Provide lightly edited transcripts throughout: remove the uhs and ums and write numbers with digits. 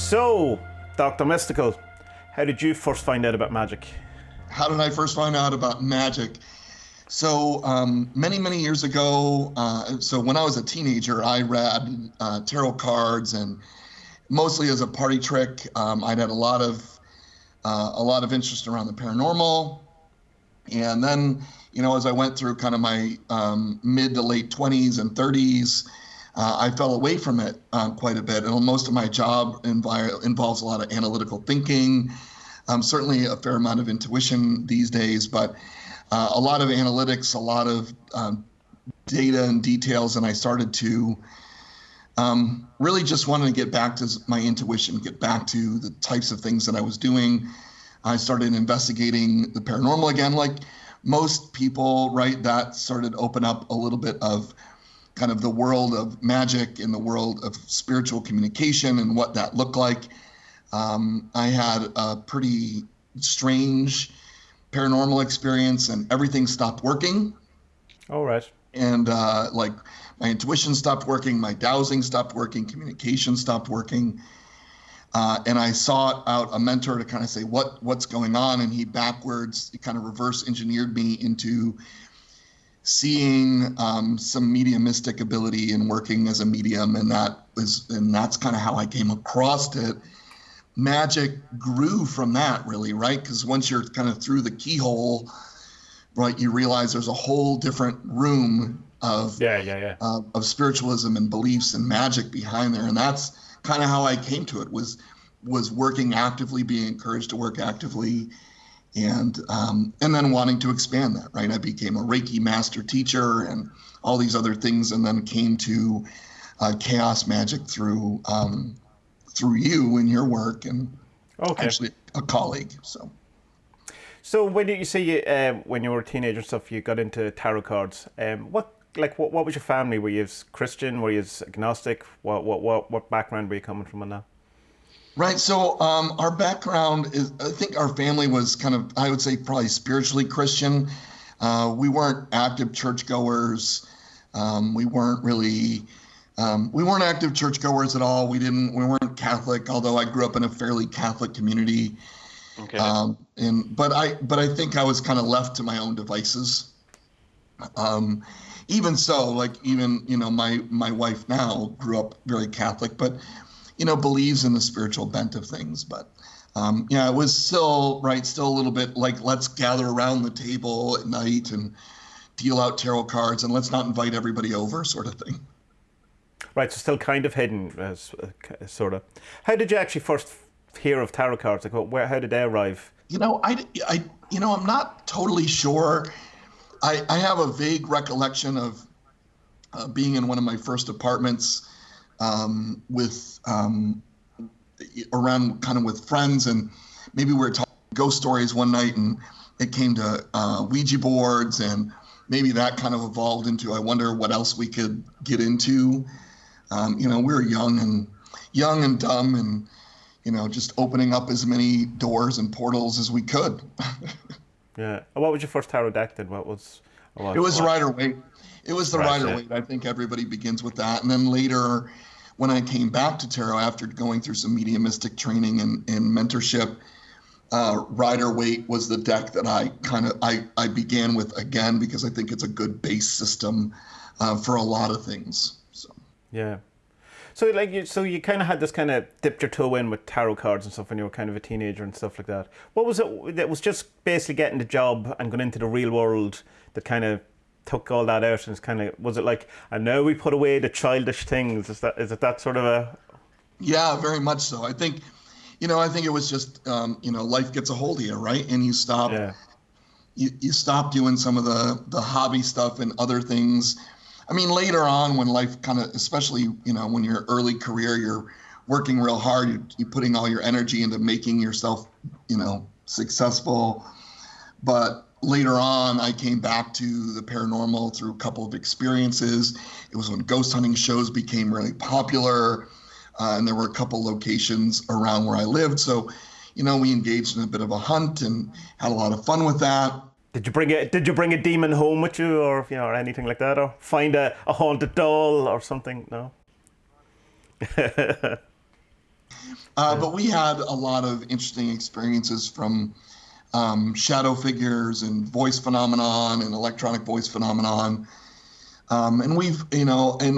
So, Dr. Mystical, how did you first find out about magic? How did I first find out about magic? So many years ago, so when I was a teenager, I read tarot cards, and mostly as a party trick. I'd had a lot of interest around the paranormal, and then as I went through kind of my mid to late 20s and 30s, I fell away from it quite a bit. And most of my job involves a lot of analytical thinking, certainly a fair amount of intuition these days, but a lot of analytics, a lot of data and details. And I started to really just wanted to get back to my intuition, get back to the types of things that I was doing. I started investigating the paranormal again, like most people, right? That started to open up a little bit of kind of the world of magic and the world of spiritual communication and what that looked like. I had a pretty strange paranormal experience, and everything stopped working. All right. And like my intuition stopped working, my dowsing stopped working, communication stopped working. And I sought out a mentor to kind of say, what's going on? And he kind of reverse engineered me into seeing some mediumistic ability and working as a medium. And that's kind of how I came across it. Magic grew from that, really, right? Because once you're kind of through the keyhole, right, you realize there's a whole different room of spiritualism and beliefs and magic behind there. And that's kind of how I came to it, was working actively, being encouraged to work actively, and then wanting to expand that, right? I became a Reiki master teacher and all these other things, and then came to chaos magic through you and your work, and actually a colleague. So when did you say when you were a teenager and stuff, you got into tarot cards? What was your family? Were you Christian? Were you agnostic? What background were you coming from on that? Right. So our background is, I think our family was kind of, I would say, probably spiritually Christian. We weren't active churchgoers. We weren't active churchgoers at all. We weren't Catholic, although I grew up in a fairly Catholic community. Okay. But I think I was kind of left to my own devices. Even so, my wife now grew up very Catholic, but believes in the spiritual bent of things. But it was still a little bit like, let's gather around the table at night and deal out tarot cards, and let's not invite everybody over, sort of thing. Right, so still kind of hidden, as sort of. How did you actually first hear of tarot cards? Like, how did they arrive? I'm not totally sure. I have a vague recollection of being in one of my first apartments with around kind of with friends, and maybe we were talking ghost stories one night, and it came to Ouija boards, and maybe that kind of evolved into, I wonder what else we could get into. We were young and dumb, and just opening up as many doors and portals as we could. Yeah. What was your first tarot deck then? It was the Rider-Waite. It was the Rider-Waite. I think everybody begins with that. And then later, when I came back to tarot after going through some mediumistic training and mentorship, Rider-Waite was the deck that I began with again, because I think it's a good base system for a lot of things. Yeah. So you kind of had this kind of dipped your toe in with tarot cards and stuff when you were kind of a teenager and stuff like that. What was it that was just basically getting the job and going into the real world that kind of took all that out, and it's kind of, was it like, and now we put away the childish things? Is it that sort of a? Yeah, very much so. I think it was just life gets a hold of you, right? And you stop. Yeah. You stop doing some of the hobby stuff and other things. I mean, later on, when life kind of, especially, when you're early career, you're working real hard, you're putting all your energy into making yourself, successful. But later on, I came back to the paranormal through a couple of experiences. It was when ghost hunting shows became really popular, and there were a couple locations around where I lived. So, we engaged in a bit of a hunt and had a lot of fun with that. Did you bring a demon home with you, or or anything like that, or find a haunted doll or something? No. But we had a lot of interesting experiences from shadow figures and voice phenomenon and electronic voice phenomenon. And we've, and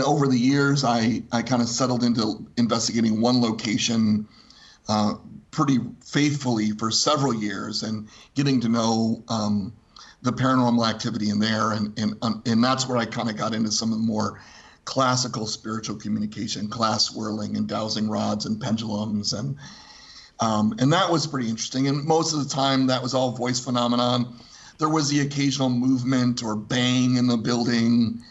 over the years, I kind of settled into investigating one location pretty faithfully for several years and getting to know the paranormal activity in there. And that's where I kind of got into some of the more classical spiritual communication, glass swirling and dowsing rods and pendulums. And that was pretty interesting. And most of the time that was all voice phenomenon. There was the occasional movement or bang in the building.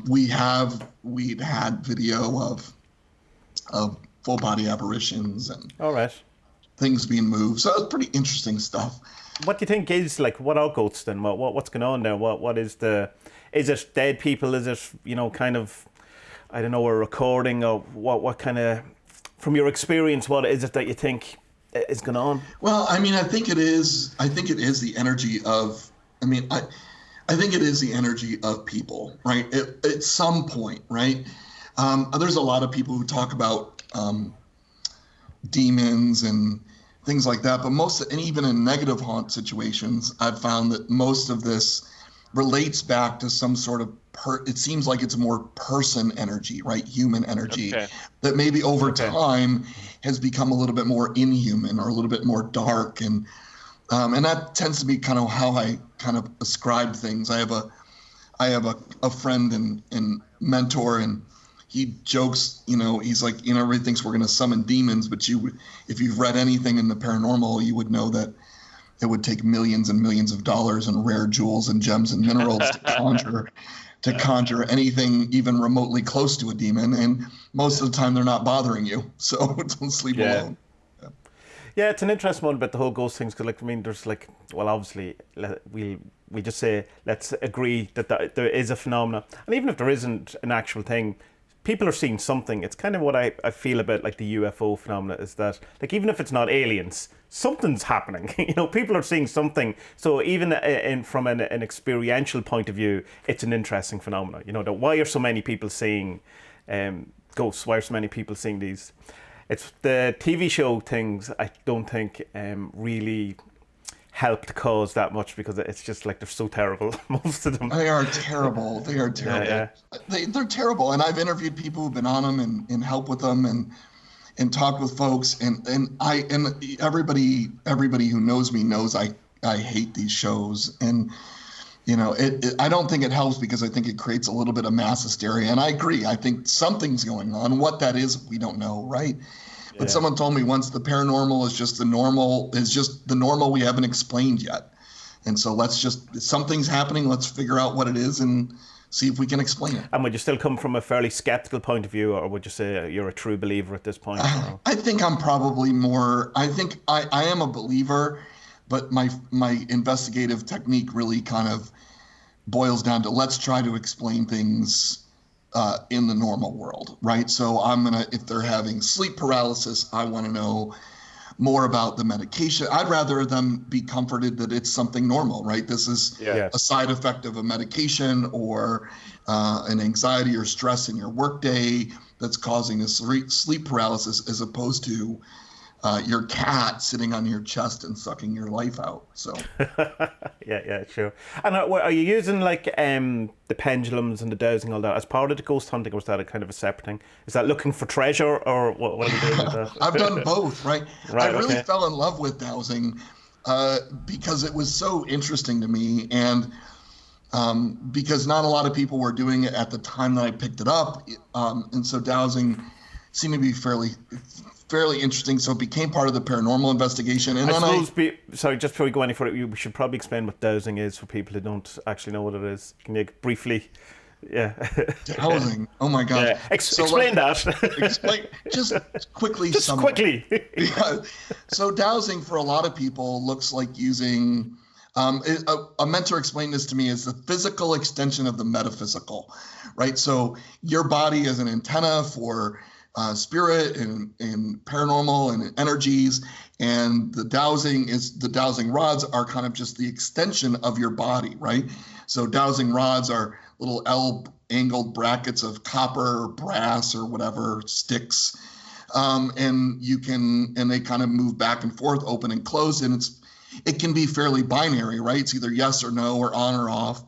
We'd had video of full body apparitions and All right. things being moved. So it was pretty interesting stuff. What do you think is like? What are ghosts then? What's going on there? What is the? Is it dead people? Is it kind of, I don't know, a recording or what kind of? From your experience, what is it that you think is going on? Well, I mean, I think it is the energy of. I think it is the energy of people, right? At some point, right? There's a lot of people who talk about demons and things like that, but and even in negative haunt situations, I've found that most of this relates back to some sort of it seems like it's more person energy, right? Human energy that maybe over time has become a little bit more inhuman or a little bit more dark, and that tends to be kind of how I kind of ascribe things. I have a friend and mentor, and he jokes, he's like, everybody thinks we're going to summon demons, but if you've read anything in the paranormal, you would know that it would take millions and millions of dollars and rare jewels and gems and minerals to conjure anything even remotely close to a demon. And most of the time they're not bothering you. So don't sleep alone. Yeah, it's an interesting one about the whole ghost things, because there's obviously we just say, let's agree that there is a phenomena. And even if there isn't an actual thing, people are seeing something. It's kind of what I feel about like the UFO phenomena, is that like even if it's not aliens, something's happening. People are seeing something. So even from an experiential point of view, it's an interesting phenomenon. That why are so many people seeing ghosts? Why are so many people seeing these? It's the TV show things. I don't think really helped cause that much, because it's just like they're so terrible, most of them. They are terrible. They are terrible. Yeah. They're terrible. And I've interviewed people who've been on them and helped with them and talked with folks. And everybody who knows me knows I hate these shows. And I don't think it helps, because I think it creates a little bit of mass hysteria. And I agree. I think something's going on. What that is, we don't know, right? But someone told me once, the paranormal is just the normal we haven't explained yet. And so something's happening. Let's figure out what it is and see if we can explain it. And would you still come from a fairly skeptical point of view, or would you say you're a true believer at this point? I think I'm probably more, I think I am a believer, but my investigative technique really kind of boils down to, let's try to explain things in the normal world, right? So if they're having sleep paralysis, I want to know more about the medication. I'd rather them be comforted that it's something normal, right? This is a side effect of a medication or an anxiety or stress in your workday that's causing a sleep paralysis, as opposed to your cat sitting on your chest and sucking your life out. So yeah, sure. And are you using like the pendulums and the dowsing, all that, as part of the ghost hunting, or is that a kind of a separate thing? Is that looking for treasure, or what are you doing with that? I've done both, right? I really fell in love with dowsing because it was so interesting to me, and because not a lot of people were doing it at the time that I picked it up, and so dowsing seemed to be fairly interesting, so it became part of the paranormal investigation. And sorry, just before we go any further, we should probably explain what dowsing is for people who don't actually know what it is. Can you briefly? Yeah. Dowsing. Oh my God. Yeah. Explain that. Explain just quickly. Yeah. So dowsing for a lot of people looks like using. A mentor explained this to me as the physical extension of the metaphysical, right? So your body is an antenna for spirit and paranormal and energies, and the dowsing rods are kind of just the extension of your body, right? So dowsing rods are little L-angled brackets of copper or brass or whatever, sticks, and they kind of move back and forth, open and close, and it can be fairly binary, right? It's either yes or no or on or off.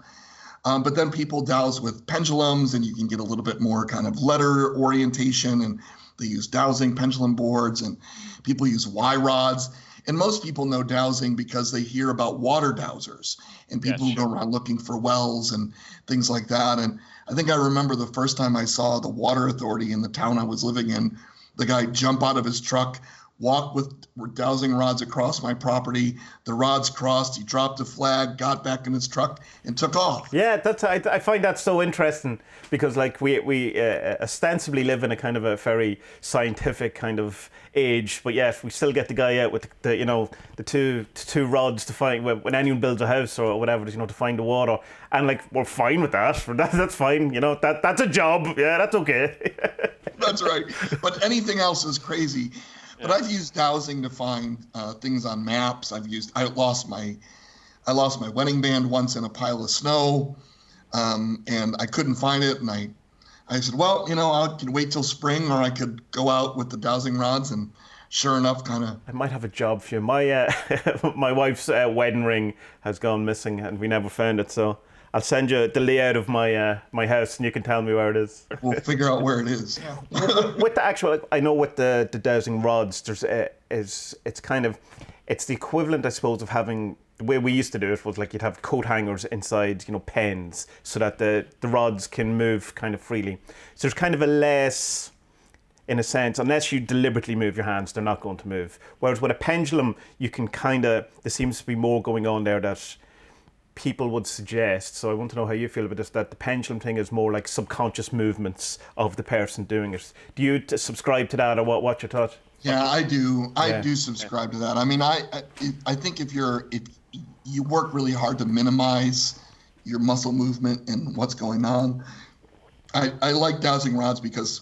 But then people dowse with pendulums, and you can get a little bit more kind of letter orientation, and they use dowsing pendulum boards, and people use Y rods. And most people know dowsing because they hear about water dowsers and people who go around looking for wells and things like that. And I think I remember the first time I saw the water authority in the town I was living in, the guy jump out of his truck, walk with dowsing rods across my property. The rods crossed. He dropped a flag, got back in his truck, and took off. Yeah, I find that so interesting because like we ostensibly live in a kind of a very scientific kind of age, but yet we still get the guy out with the two rods to find when anyone builds a house or whatever, to find the water, and like we're fine with that. That's fine. That's a job. Yeah, that's okay. That's right. But anything else is crazy. But I've used dowsing to find things on maps. I lost my wedding band once in a pile of snow, and I couldn't find it. And I said, well, I can wait till spring, or I could go out with the dowsing rods. And sure enough, I might have a job for you. My my wife's wedding ring has gone missing, and we never found it. So I'll send you the layout of my my house, and you can tell me where it is. We'll figure out where it is. With the actual, I know with the dowsing rods, it's the equivalent, I suppose, of having, the way we used to do it was like you'd have coat hangers inside, pens, so that the rods can move kind of freely. So there's kind of a less, in a sense, unless you deliberately move your hands, they're not going to move. Whereas with a pendulum, you can there seems to be more going on there that people would suggest, so I want to know how you feel about this, that the pendulum thing is more like subconscious movements of the person doing it. Do you subscribe to that, or what's your thought? Yeah, I do. I do subscribe to that. I mean, I think if you work really hard to minimize your muscle movement and what's going on, I like dowsing rods because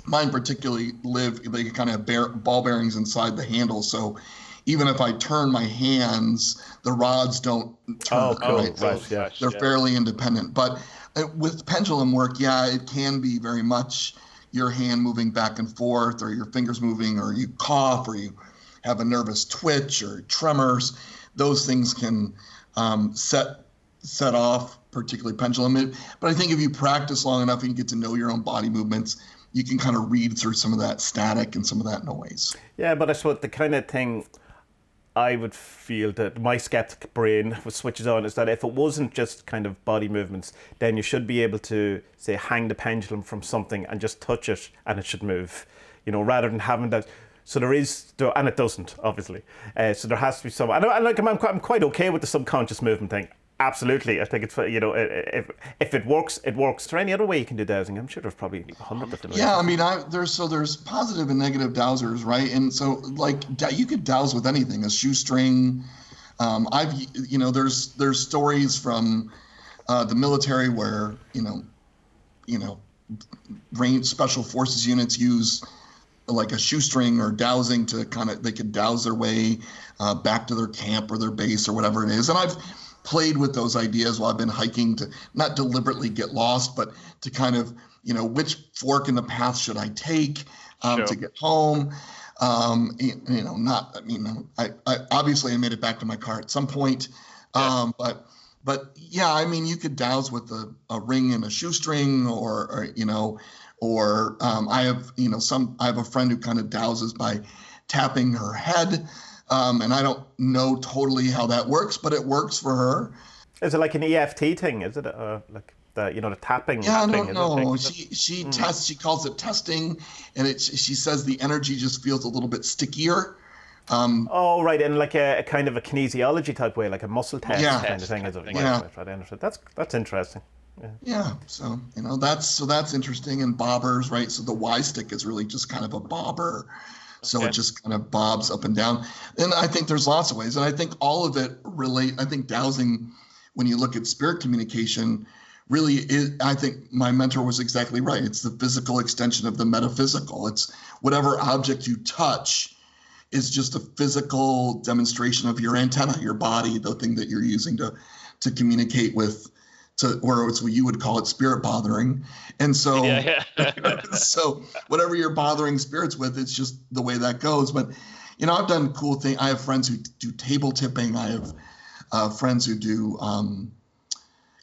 mine particularly they kind of have ball bearings inside the handle, so even if I turn my hands, the rods don't turn. Oh, cool. Right? Right. So Yeah. they're fairly independent. But with pendulum work, it can be very much your hand moving back and forth, or your fingers moving, or you cough, or you have a nervous twitch or tremors. Those things can set off, particularly pendulum. But I think if you practice long enough and you get to know your own body movements, you can kind of read through some of that static and some of that noise. Yeah, but I suppose the kind of thing I would feel that my skeptic brain switches on is that if it wasn't just kind of body movements, then you should be able to, say, hang the pendulum from something and just touch it and it should move, rather than having that. So there is, and it doesn't, obviously. So there has to be some, I'm quite okay with the subconscious movement thing. Absolutely. I think it's, if it works, it works. Is there any other way you can do dowsing? I'm sure there's probably 100 different ways. Yeah, I mean, there's positive and negative dowsers, right? And so like you could dowse with anything, a shoestring. There's stories from the military where special forces units use like a shoestring or dowsing to they could dowse their way back to their camp or their base or whatever it is. And I've played with those ideas while I've been hiking to not deliberately get lost, but to kind of, which fork in the path should I take to get home? I obviously I made it back to my car at some point. Yeah. But yeah, I mean, you could dowse with a ring and a shoestring or I have a friend who kind of dowses by tapping her head. And I don't know totally how that works, but it works for her. Is it like an EFT thing? Is it like the tapping? Yeah, I thing? don't know. She tests. She calls it testing, and she says the energy just feels a little bit stickier. Oh, right, and like a kind of a kinesiology type way, like a muscle test kind of thing. Is it? Yeah. Right, I understand. That's interesting. Yeah. So that's interesting. And bobbers, right? So the Y stick is really just kind of a bobber. So it just kind of bobs up and down. And I think there's lots of ways. And I think all of it I think dowsing, when you look at spirit communication, really is, I think my mentor was exactly right. It's the physical extension of the metaphysical. It's whatever object you touch is just a physical demonstration of your antenna, your body, the thing that you're using to communicate with or it's what you would call it spirit bothering. And so, so whatever you're bothering spirits with, it's just the way that goes. But, I've done cool things. I have friends who do table tipping. I have friends who do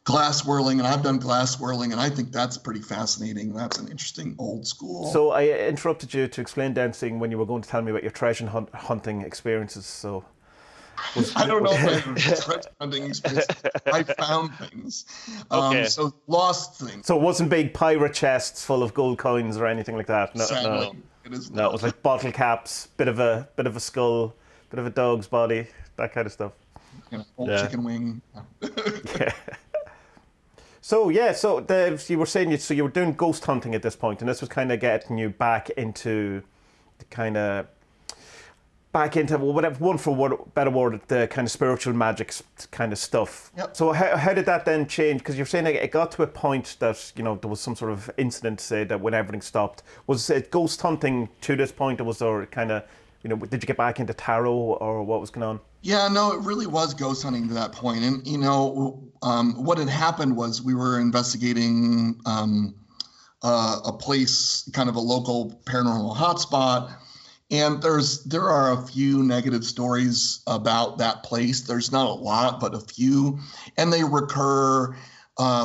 glass whirling, and I've done glass whirling, and I think that's pretty fascinating. That's an interesting old school. So I interrupted you to explain dancing when you were going to tell me about your treasure hunting experiences. So I don't know if I have treasure hunting experience. I found things. So lost things. So it wasn't big pirate chests full of gold coins or anything like that. No, Sadly, no. it is No, it was like bottle caps, bit of a skull, bit of a dog's body, that kind of stuff. Old chicken wing. Yeah. So you were saying you were doing ghost hunting at this point, and this was kind of getting you back into whatever, one for better word, the kind of spiritual magic kind of stuff. Yep. So how did that then change? Because you're saying it got to a point that there was some sort of incident, say, that when everything stopped. Was it ghost hunting to this point, or was there kind of did you get back into tarot, or what was going on? Yeah, no, it really was ghost hunting to that point. And, what had happened was we were investigating a place, kind of a local paranormal hotspot. And there are a few negative stories about that place. There's not a lot, but a few. And they recur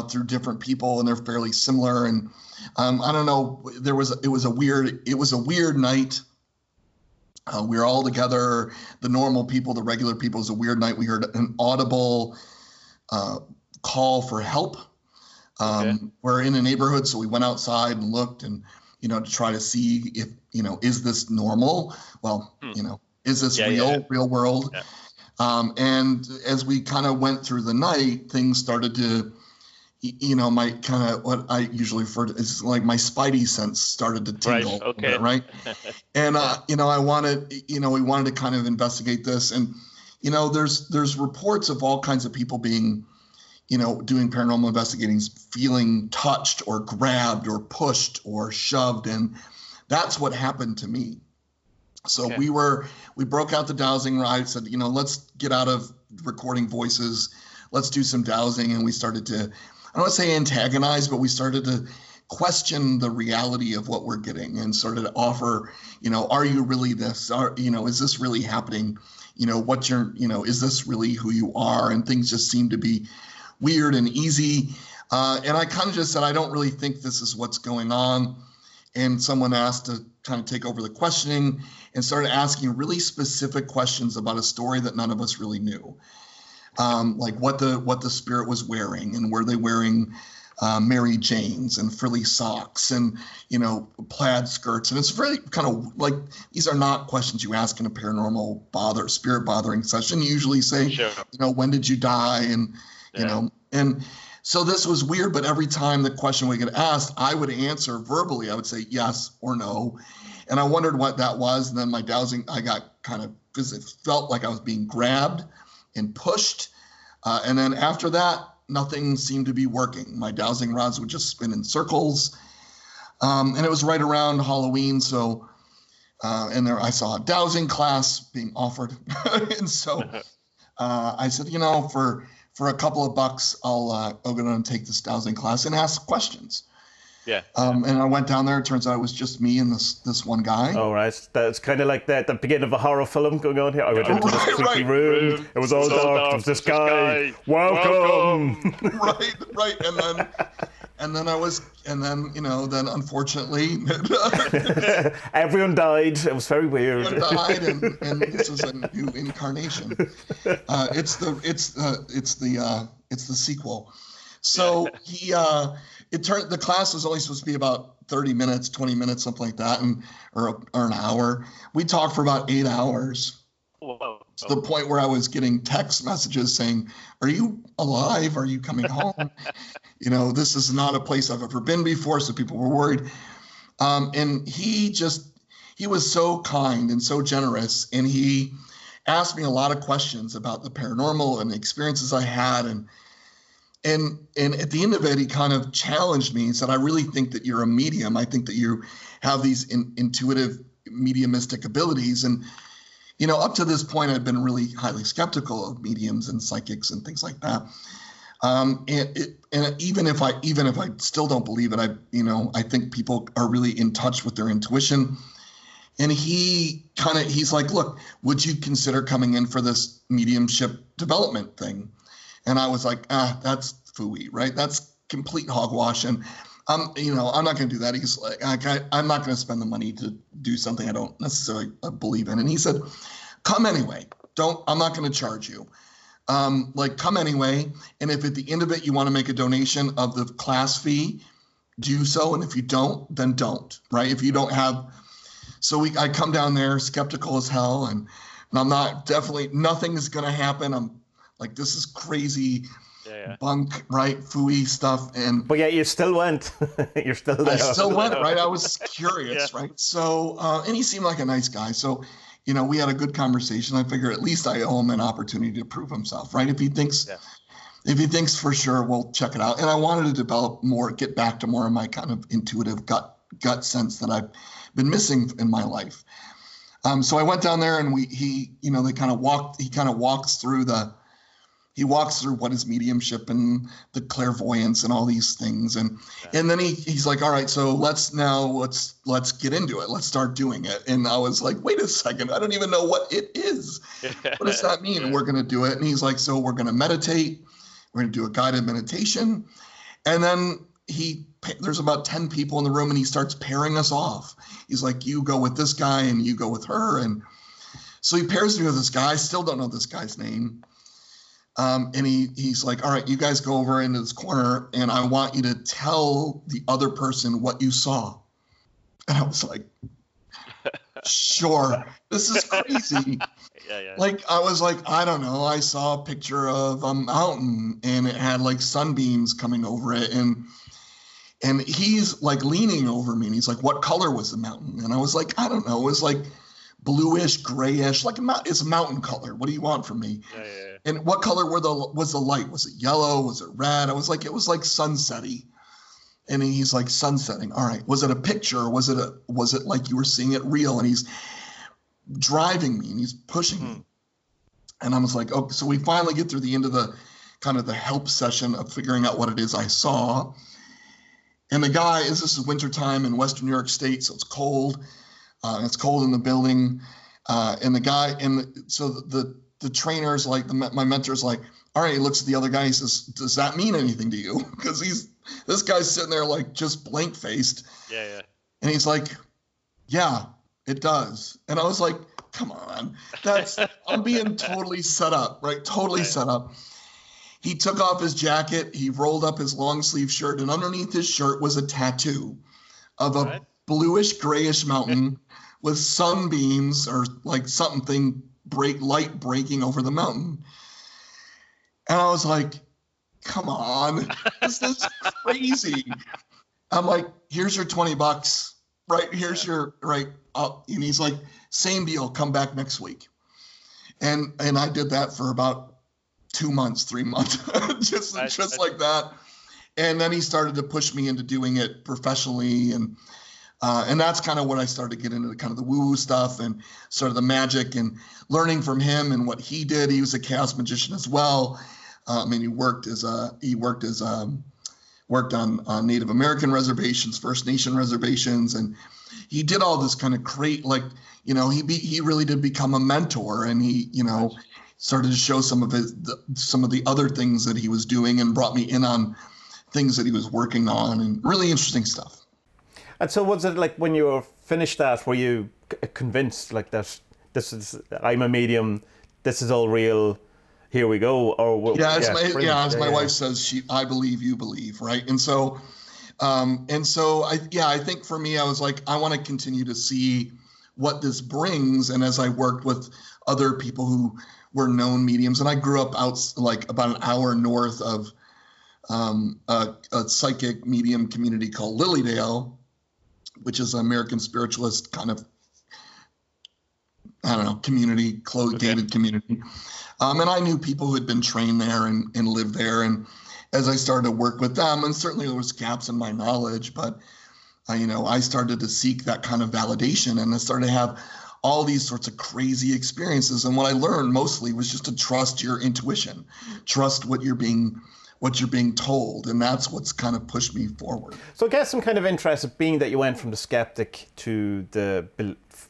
through different people, and they're fairly similar. And I don't know, it was a weird night. We were all together, the normal people, the regular people. It was a weird night. We heard an audible call for help. We're in a neighborhood, so we went outside and looked, and to try to see if is this normal? Well, is this real world? Yeah. And as we kind of went through the night, things started to, my kind of what I usually refer to is like my spidey sense started to tingle. Right. Okay. Right. And I wanted, we wanted to kind of investigate this, and there's reports of all kinds of people being, doing paranormal investigating, feeling touched or grabbed or pushed or shoved, and that's what happened to me. So we broke out the dowsing rod. Said, let's get out of recording voices. Let's do some dowsing, and we started to, I don't want to say antagonize, but we started to question the reality of what we're getting, and started to offer, are you really this? Is this really happening? Is this really who you are? And things just seem to be weird and easy. And I kind of just said, I don't really think this is what's going on. And someone asked to kind of take over the questioning and started asking really specific questions about a story that none of us really knew. Like what the spirit was wearing, and were they wearing Mary Janes and frilly socks and, plaid skirts. And it's very kind of like, these are not questions you ask in a paranormal spirit bothering session. You usually say, sure. When did you die? And, and so this was weird, but every time the question would get asked, I would answer verbally. I would say yes or no. And I wondered what that was. And then my dowsing, I got kind of, because it felt like I was being grabbed and pushed. And then after that, nothing seemed to be working. My dowsing rods would just spin in circles. And it was right around Halloween. So, and there I saw a dowsing class being offered. And so I said, for a couple of bucks, I'll go and take this dowsing class and ask questions. Yeah. And I went down there. It turns out it was just me and this one guy. Oh, right. That's kind of like the beginning of a horror film going on here. I went into this creepy room. It was all dark. There was this guy. Welcome. Right. And then then unfortunately, everyone died. It was very weird. Everyone died, and this is a new incarnation. It's the sequel. So the class was only supposed to be about 30 minutes, 20 minutes, something like that, or an hour. We talked for about 8 hours. Whoa. To the point where I was getting text messages saying, "Are you alive? Are you coming home?" This is not a place I've ever been before, so people were worried. And he was so kind and so generous, and he asked me a lot of questions about the paranormal and the experiences I had, and at the end of it, he kind of challenged me and said, "I really think that you're a medium. I think that you have these intuitive mediumistic abilities." And up to this point, I've been really highly skeptical of mediums and psychics and things like that. And even if I still don't believe it, I think people are really in touch with their intuition. And he's like, look, would you consider coming in for this mediumship development thing? And I was like, that's phooey, right? That's complete hogwash. And I'm not going to do that. He's like, I'm not going to spend the money to do something I don't necessarily believe in. And he said, come anyway. I'm not going to charge you. Come anyway. And if at the end of it, you want to make a donation of the class fee, do so. And if you don't, then don't, right? If you don't have, I come down there skeptical as hell, and nothing is going to happen. I'm like, this is crazy bunk, right? Phooey stuff. But yeah, you still went. You're still there. I still went, right? I was curious, right? So, and he seemed like a nice guy. So, we had a good conversation. I figure at least I owe him an opportunity to prove himself, right? If he thinks for sure, we'll check it out. And I wanted to get back to more of my kind of intuitive gut sense that I've been missing in my life. So I went down there, and he walks through what is mediumship and the clairvoyance and all these things. And then he's like, all right, so let's get into it. Let's start doing it. And I was like, wait a second, I don't even know what it is. What does that mean? And we're going to do it. And he's like, so we're going to meditate. We're going to do a guided meditation. And then there's about 10 people in the room, and he starts pairing us off. He's like, you go with this guy and you go with her. And so he pairs me with this guy. I still don't know this guy's name. And he's like, all right, you guys go over into this corner, and I want you to tell the other person what you saw. And I was like, sure, this is crazy. Like, I was like, I don't know. I saw a picture of a mountain, and it had like sunbeams coming over it. And he's like leaning over me, and he's like, what color was the mountain? And I was like, I don't know. It was like bluish, grayish, it's a mountain color. What do you want from me? And what color was the light? Was it yellow? Was it red? I was like, it was like sunsetty. And he's like, sunsetting. All right. Was it a picture? Or was it like you were seeing it real? And he's driving me, and he's pushing me. And I was like, okay. So we finally get through the end of the kind of the help session of figuring out what it is I saw. And the guy this is wintertime in Western New York State, so it's cold. It's cold in the building. And the guy, so the trainer's like, my mentor's like, all right, he looks at the other guy, he says, does that mean anything to you? Because this guy's sitting there like just blank faced. And he's like, yeah, it does. And I was like, come on, I'm being totally set up, right? Totally set up. He took off his jacket, he rolled up his long sleeve shirt, and underneath his shirt was a tattoo of a bluish grayish mountain with sunbeams or like something light breaking over the mountain. And I was like, come on, this is crazy. I'm like, here's your $20, right? Here's your, right. And he's like, same deal, come back next week. And I did that for about 2 months, 3 months, just like that. And then he started to push me into doing it professionally. And that's kind of when I started to get into the kind of the woo-woo stuff and sort of the magic and learning from him and what he did. He was a chaos magician as well. He worked on Native American reservations, First Nation reservations, and he did all this kind of he really did become a mentor, and he, started to show some of the other things that he was doing and brought me in on things that he was working on, and really interesting stuff. And so was it like when you were finished that, were you convinced like that I'm a medium, this is all real, here we go? Or as my wife says, I believe you believe, right? And so I think for me, I was like, I want to continue to see what this brings. And as I worked with other people who were known mediums, and I grew up out like about an hour north of a psychic medium community called Lilydale, which is an American spiritualist kind of, community, gated community. And I knew people who had been trained there and lived there. And as I started to work with them, and certainly there was gaps in my knowledge, but I started to seek that kind of validation, and I started to have all these sorts of crazy experiences. And what I learned mostly was just to trust your intuition, trust what you're being what you're being told, and that's what's kind of pushed me forward. So I guess I'm kind of interested, being that you went from the skeptic to the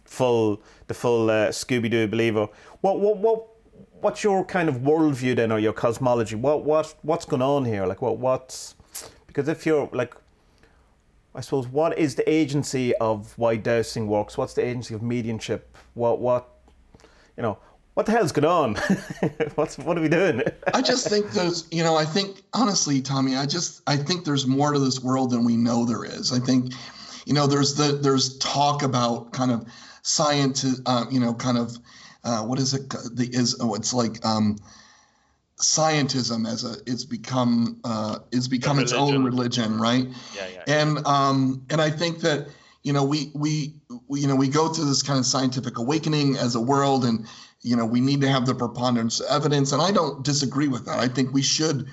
full Scooby-Doo believer. What's your kind of worldview then, or your cosmology? What's going on here? Like what's because if you're like, I suppose, what is the agency of why dowsing works? What's the agency of mediumship? What the hell's going on? What are we doing? I just think there's, I think honestly, Tommy, I think there's more to this world than we know there is. I think, there's talk about kind of science, what is it? It's like scientism it's become its own religion, right? Yeah. And I think that we go through this kind of scientific awakening as a world, and we need to have the preponderance of evidence, and I don't disagree with that. I think we should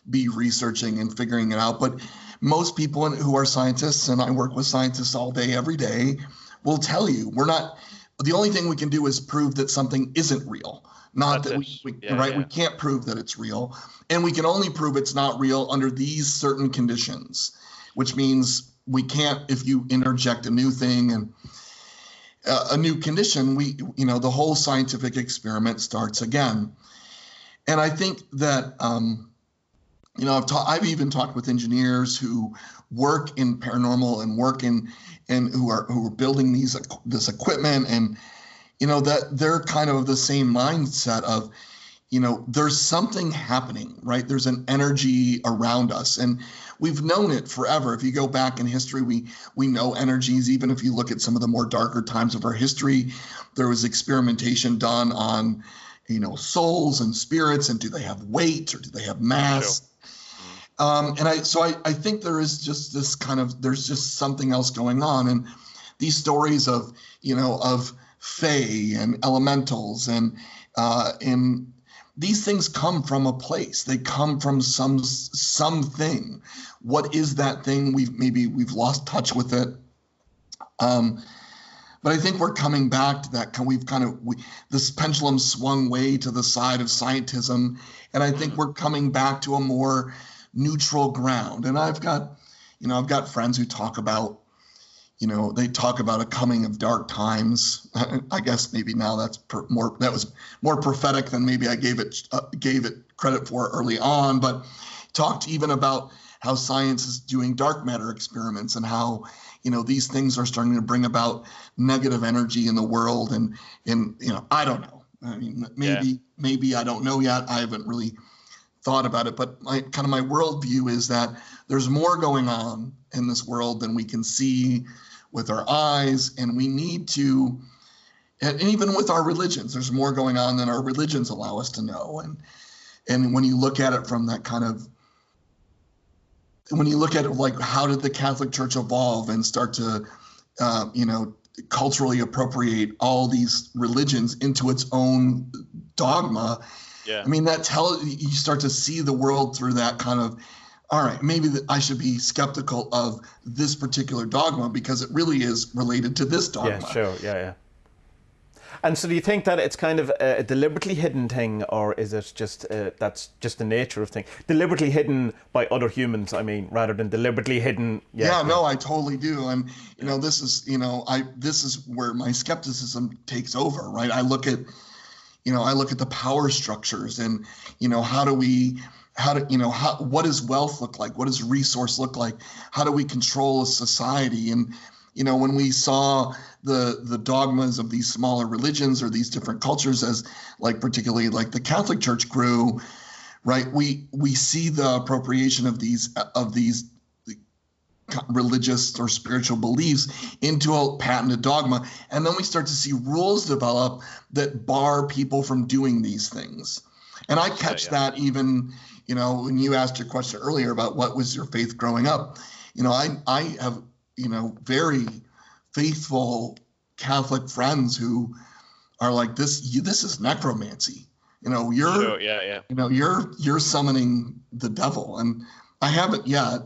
be researching and figuring it out, but most people who are scientists, and I work with scientists all day, every day, will tell you the only thing we can do is prove that something isn't real. Not that we can't prove that it's real, and we can only prove it's not real under these certain conditions, which means we can't, if you interject a new thing and a new condition, the whole scientific experiment starts again. And I think that, I've even talked with engineers who work in paranormal and work in, and who are building this equipment, and, that they're kind of the same mindset of, there's something happening, right? There's an energy around us, and we've known it forever. If you go back in history, we know energies. Even if you look at some of the more darker times of our history, there was experimentation done on, souls and spirits, and do they have weight or do they have mass? Sure. I think there is just this there's just something else going on, and these stories of fae and elementals and these things come from a place. They come from something. What is that thing? We've lost touch with it. But I think we're coming back to that. This pendulum swung way to the side of scientism, and I think we're coming back to a more neutral ground. And I've got friends who talk about, they talk about a coming of dark times. I guess maybe now that was more prophetic than maybe I gave it credit for early on, but talked even about how science is doing dark matter experiments and how, these things are starting to bring about negative energy in the world. And I don't know. I mean, maybe I don't know yet. I haven't really thought about it, but my worldview is that there's more going on in this world than we can see with our eyes, and we need to, and even with our religions, there's more going on than our religions allow us to know. And when you look at it from that when you look at it like, how did the Catholic Church evolve and start to, culturally appropriate all these religions into its own dogma? Yeah. I mean, you start to see the world through that kind of, all right, maybe I should be skeptical of this particular dogma because it really is related to this dogma. Yeah, sure. Yeah. And so do you think that it's kind of a deliberately hidden thing, or is it just that's just the nature of things? Deliberately hidden by other humans, I mean, rather than deliberately hidden. Yeah, no, I totally do. And, this is where my skepticism takes over, right? I look at the power structures and, what does wealth look like? What does resource look like? How do we control a society? And, when we saw the dogmas of these smaller religions or these different cultures as particularly the Catholic Church grew, right? We see the appropriation of these religious or spiritual beliefs into a patented dogma. And then we start to see rules develop that bar people from doing these things. And I catch that even, when you asked your question earlier about what was your faith growing up, I have, very faithful Catholic friends who are like, this is necromancy. You're summoning the devil. And I haven't yet.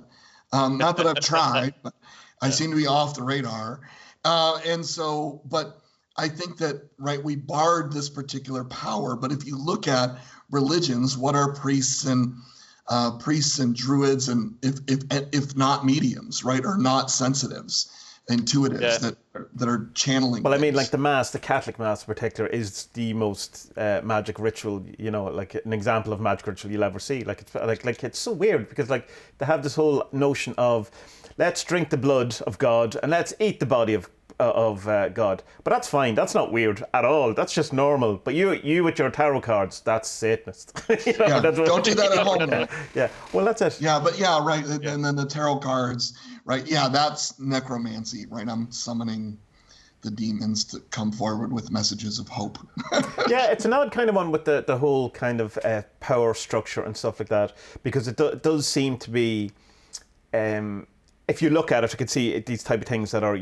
Not that I've tried, but I seem to be off the radar. But I think that, right, we barred this particular power. But if you look at religions, what are priests and priests and druids, and if not mediums, right, or not sensitives, intuitives that are channeling. Well, I mean, things. like the Mass, the Catholic Mass in particular, is the most magic ritual, like an example of magic ritual you'll ever see. Like it's so weird because like they have this whole notion of let's drink the blood of God and let's eat the body of God. But that's fine. That's not weird at all. That's just normal. But you with your tarot cards, that's Satanist. Don't do that at home. Yeah. Well, that's it. Yeah, but yeah, right. Yeah. And then the tarot cards, right? Yeah, that's necromancy, right? I'm summoning the demons to come forward with messages of hope. Yeah, it's an odd kind of one with the whole kind of power structure and stuff like that, because it does seem to be, if you look at it, you can see these type of things that are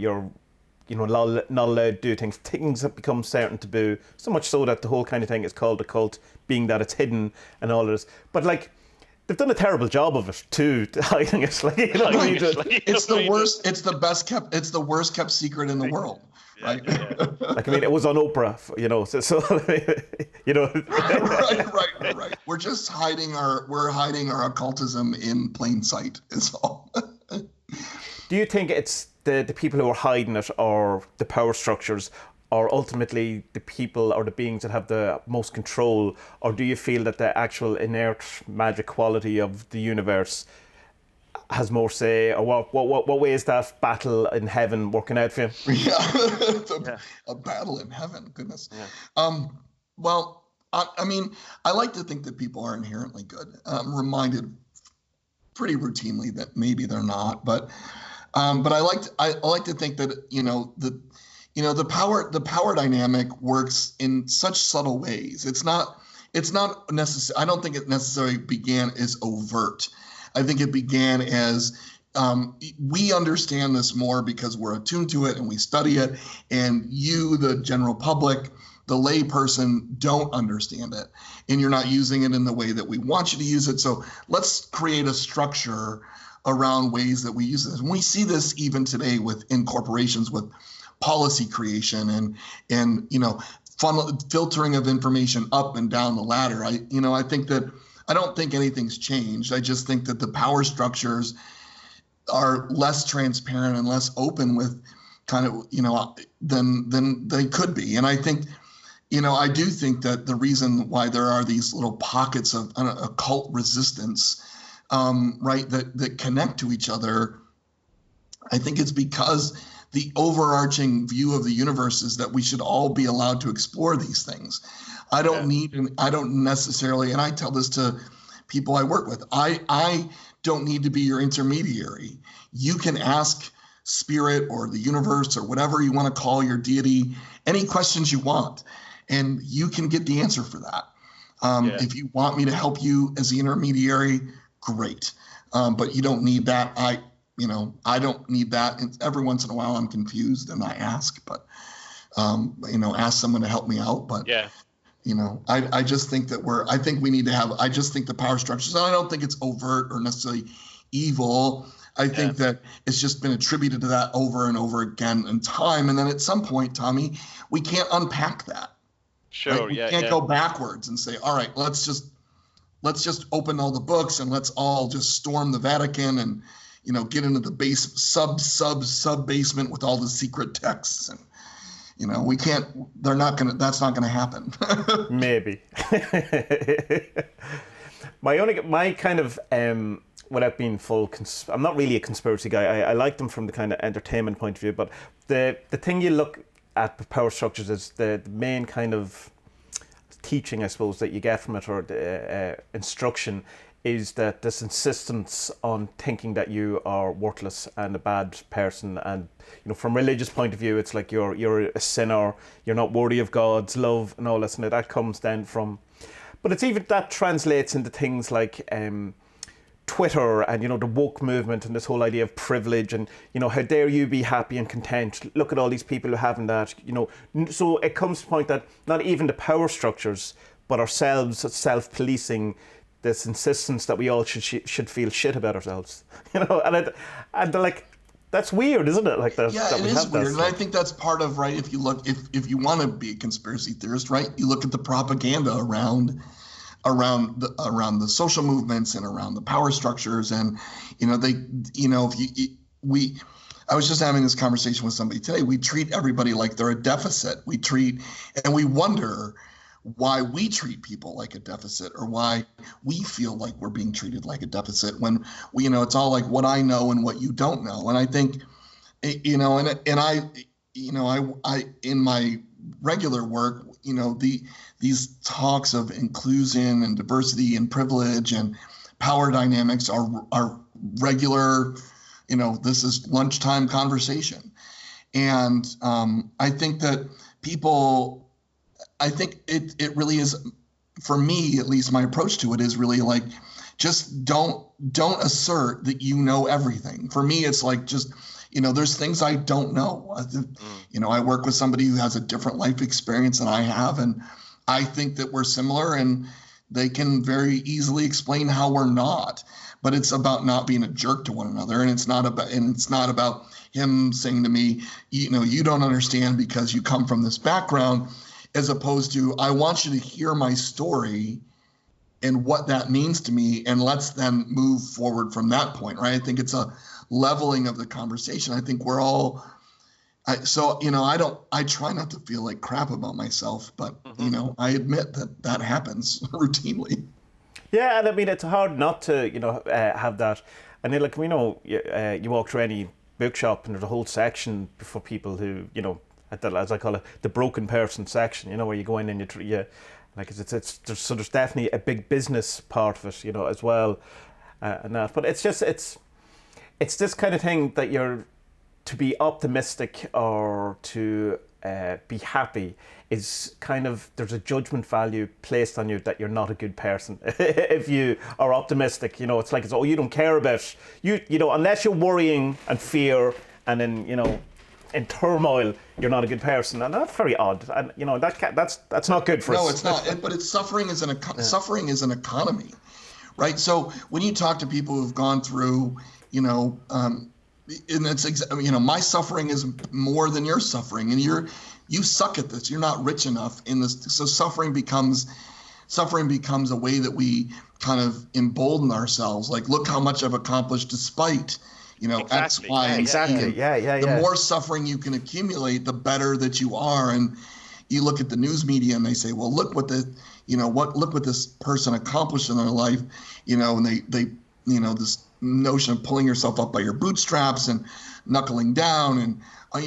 not allowed to do things that become certain taboo, so much so that the whole kind of thing is called a cult, being that it's hidden and all of this. But like, they've done a terrible job of it too, hiding it. Like, it's the worst. It's the best kept. It's the worst kept secret in the world. Right. Yeah. Like, I mean, it was on Oprah, so right. We're just hiding our occultism in plain sight is all. Do you think it's the people who are hiding it, or the power structures, or ultimately the people or the beings that have the most control, or do you feel that the actual inert magic quality of the universe has more say, or what way is that battle in heaven working out for you? A battle in heaven, goodness. Yeah. Well, I mean, I like to think that people are inherently good. I'm reminded pretty routinely that maybe they're not, but I like to think that the power dynamic works in such subtle ways. It's not necessary. I don't think it necessarily began as overt. I think it began as we understand this more because we're attuned to it and we study it, and you, the general public, the lay person, don't understand it, and you're not using it in the way that we want you to use it. So let's create a structure around ways that we use this. And we see this even today in corporations with policy creation and filtering of information up and down the ladder. I think that I don't think anything's changed. I just think that the power structures are less transparent and less open with kind of, than they could be. And I think, I do think that the reason why there are these little pockets of occult resistance, right, that connect to each other, I think it's because the overarching view of the universe is that we should all be allowed to explore these things. I don't necessarily, and I tell this to people I work with, I don't need to be your intermediary. You can ask spirit or the universe or whatever you want to call your deity any questions you want, and you can get the answer for that. If you want me to help you as the intermediary, great. But you don't need that. I don't need that. And every once in a while I'm confused and I ask, but, ask someone to help me out. But, I just think that I think we need to have, I just think the power structures, and I don't think it's overt or necessarily evil. I think that it's just been attributed to that over and over again in time. And then at some point, Tommy, we can't unpack that. Sure. Right? We can't go backwards and say, all right, let's just open all the books and let's all just storm the Vatican and, get into the sub basement with all the secret texts. And, we can't, that's not going to happen. Maybe. My kind of, without being I'm not really a conspiracy guy. I like them from the kind of entertainment point of view, but the thing you look at the power structures is the main kind of teaching, I suppose, that you get from it, or the instruction, is that this insistence on thinking that you are worthless and a bad person, and from a religious point of view, it's like you're a sinner, you're not worthy of God's love and all this, and that comes then from. But it's even that translates into things like Twitter and the woke movement and this whole idea of privilege and how dare you be happy and content, look at all these people who haven't that, so it comes to the point that not even the power structures but ourselves self-policing this insistence that we all should feel shit about ourselves, and like that's weird, isn't it? Like that. Yeah, that it is weird, and I think that's part of, right. If you look, if you want to be a conspiracy theorist, right, you look at the propaganda around around the social movements and around the power structures. And, they, I was just having this conversation with somebody today. We treat everybody like they're a deficit. And we wonder why we treat people like a deficit, or why we feel like we're being treated like a deficit, when it's all like what I know and what you don't know. And I think, I in my regular work, these talks of inclusion and diversity and privilege and power dynamics are regular. This is lunchtime conversation. And I think that I think it really is, for me at least, my approach to it is really like, just don't assert that you know everything. For me, it's like, just, there's things I don't know. I work with somebody who has a different life experience than I have, and I think that we're similar, and they can very easily explain how we're not. But it's about not being a jerk to one another, and it's not about him saying to me, you don't understand because you come from this background, as opposed to, I want you to hear my story and what that means to me, and let's then move forward from that point, right? I think it's a leveling of the conversation. I think we're all, I try not to feel like crap about myself, but, I admit that happens routinely. Yeah, and I mean, it's hard not to, have that. And then, like, you walk through any bookshop and there's a whole section for people who, as I call it, the broken person section, where you go in and like, there's definitely a big business part of it, as well, and that. But it's this kind of thing that you're to be optimistic or to be happy is kind of, there's a judgment value placed on you that you're not a good person if you are optimistic. It's like, you don't care about unless you're worrying and fear and then in turmoil, you're not a good person, and that's very odd. And that's not good for us. No, it's not. But it's suffering is suffering is an economy, right? So when you talk to people who've gone through, and it's my suffering is more than your suffering, and you suck at this. You're not rich enough in this. So suffering becomes a way that we kind of embolden ourselves. Like, look how much I've accomplished despite. Exactly. X, Y, and exactly. Z. Yeah. The more suffering you can accumulate, the better that you are. And you look at the news media and they say, well, look what look what this person accomplished in their life, and they this notion of pulling yourself up by your bootstraps and knuckling down and,